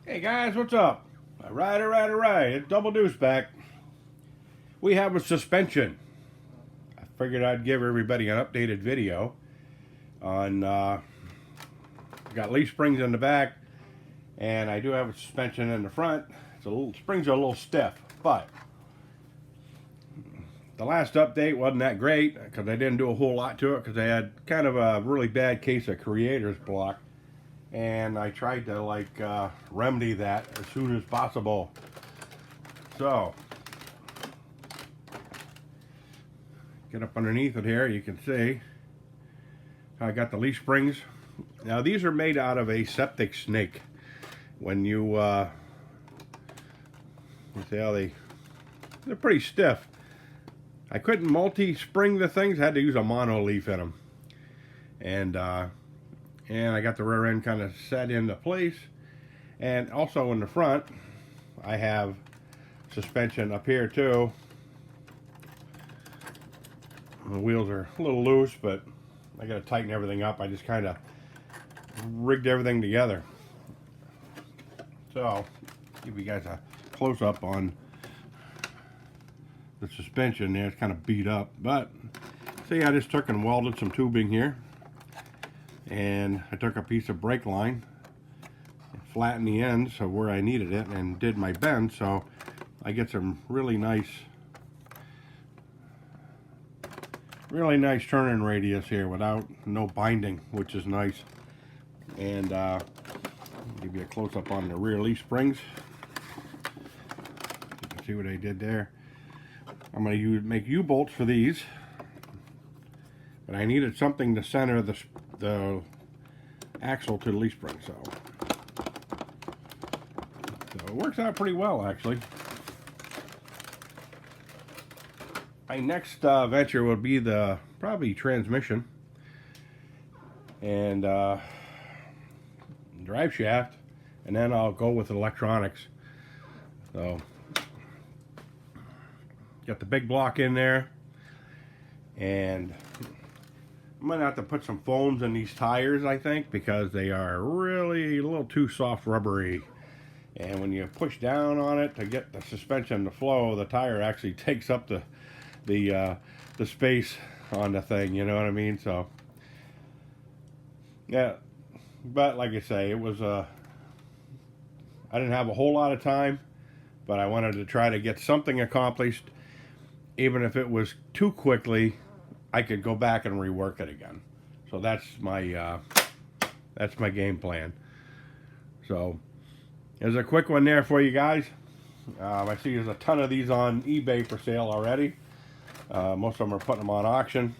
Hey guys, what's up? Alright, it's Double Deuce back. We have a suspension. I figured I'd give everybody an updated video on, got leaf springs in the back, and I do have a suspension in the front. Springs are a little stiff, but the last update wasn't that great because I didn't do a whole lot to it because I had kind of a really bad case of creator's block. And I tried to remedy that as soon as possible. So get up underneath it here, you can see I got the leaf springs. Now these are made out of a septic snake. When you see how they're pretty stiff. I couldn't multi-spring the things, I had to use a mono leaf in them. And I got the rear end kind of set into place. And also in the front, I have suspension up here too. The wheels are a little loose, but I got to tighten everything up. I just kind of rigged everything together. So, I'll give you guys a close-up on the suspension there. It's kind of beat up, but see, I just took and welded some tubing here. And I took a piece of brake line and flattened the ends of where I needed it and did my bend, so I get some really nice turning radius here without no binding, which is nice. And give you a close-up on the rear leaf springs. You can see what I did there. I'm going to make U-bolts for these, but I needed something to center the axle to the leaf spring, so it works out pretty well, actually. My next venture will be the probably transmission and drive shaft, and then I'll go with electronics. So got the big block in there, and I'm going to have to put some foams in these tires, I think, because they are really a little too soft rubbery. And when you push down on it to get the suspension to flow, the tire actually takes up the space on the thing, you know what I mean? So, yeah. But like I say, it was I didn't have a whole lot of time, but I wanted to try to get something accomplished. Even if it was too quickly, I could go back and rework it again. So that's my game plan. So there's a quick one there for you guys. I see there's a ton of these on eBay for sale already. Most of them are putting them on auction,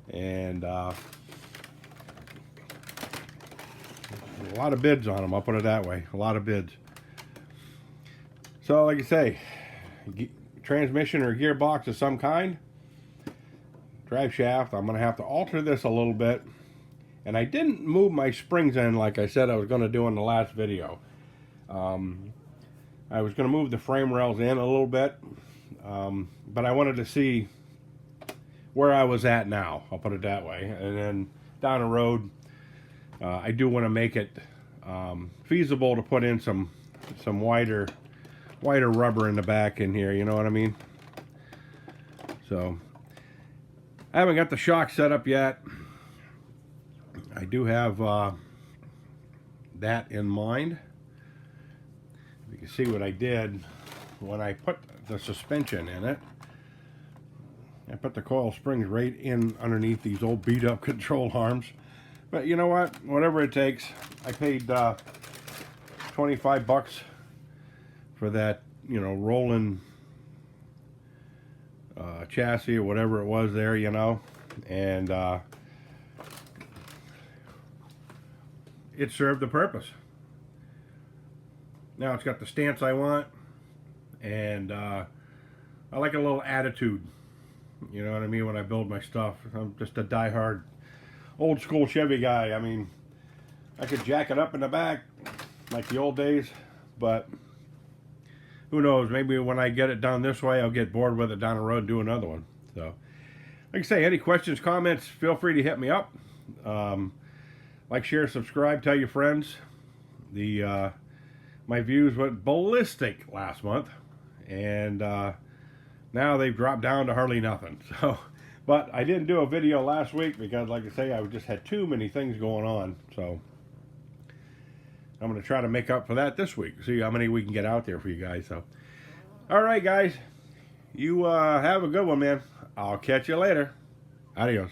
and a lot of bids on them. I'll put it that way. A lot of bids. So like I say, transmission or gearbox of some kind. Drive shaft, I'm going to have to alter this a little bit, and I didn't move my springs in like I said I was going to do in the last video. I was going to move the frame rails in a little bit, but I wanted to see where I was at now, I'll put it that way. And then down the road, I do want to make it feasible to put in some wider rubber in the back in here, you know what I mean? So I haven't got the shock set up yet. I do have that in mind. You can see what I did when I put the suspension in it. I put the coil springs right in underneath these old beat up control arms. But you know what? Whatever it takes. I paid 25 bucks for that, you know, rolling chassis or whatever it was there, you know, and it served the purpose. Now it's got the stance I want, and I like a little attitude, you know what I mean, when I build my stuff. I'm just a die-hard old school Chevy guy. I mean, I could jack it up in the back like the old days, but who knows, maybe when I get it done this way, I'll get bored with it down the road and do another one. So, like I say, any questions, comments, feel free to hit me up. Like, share, subscribe, tell your friends. The my views went ballistic last month, and now they've dropped down to hardly nothing. So, but I didn't do a video last week because, like I say, I just had too many things going on. So I'm going to try to make up for that this week. See how many we can get out there for you guys. So, all right, guys, you have a good one, man. I'll catch you later. Adios.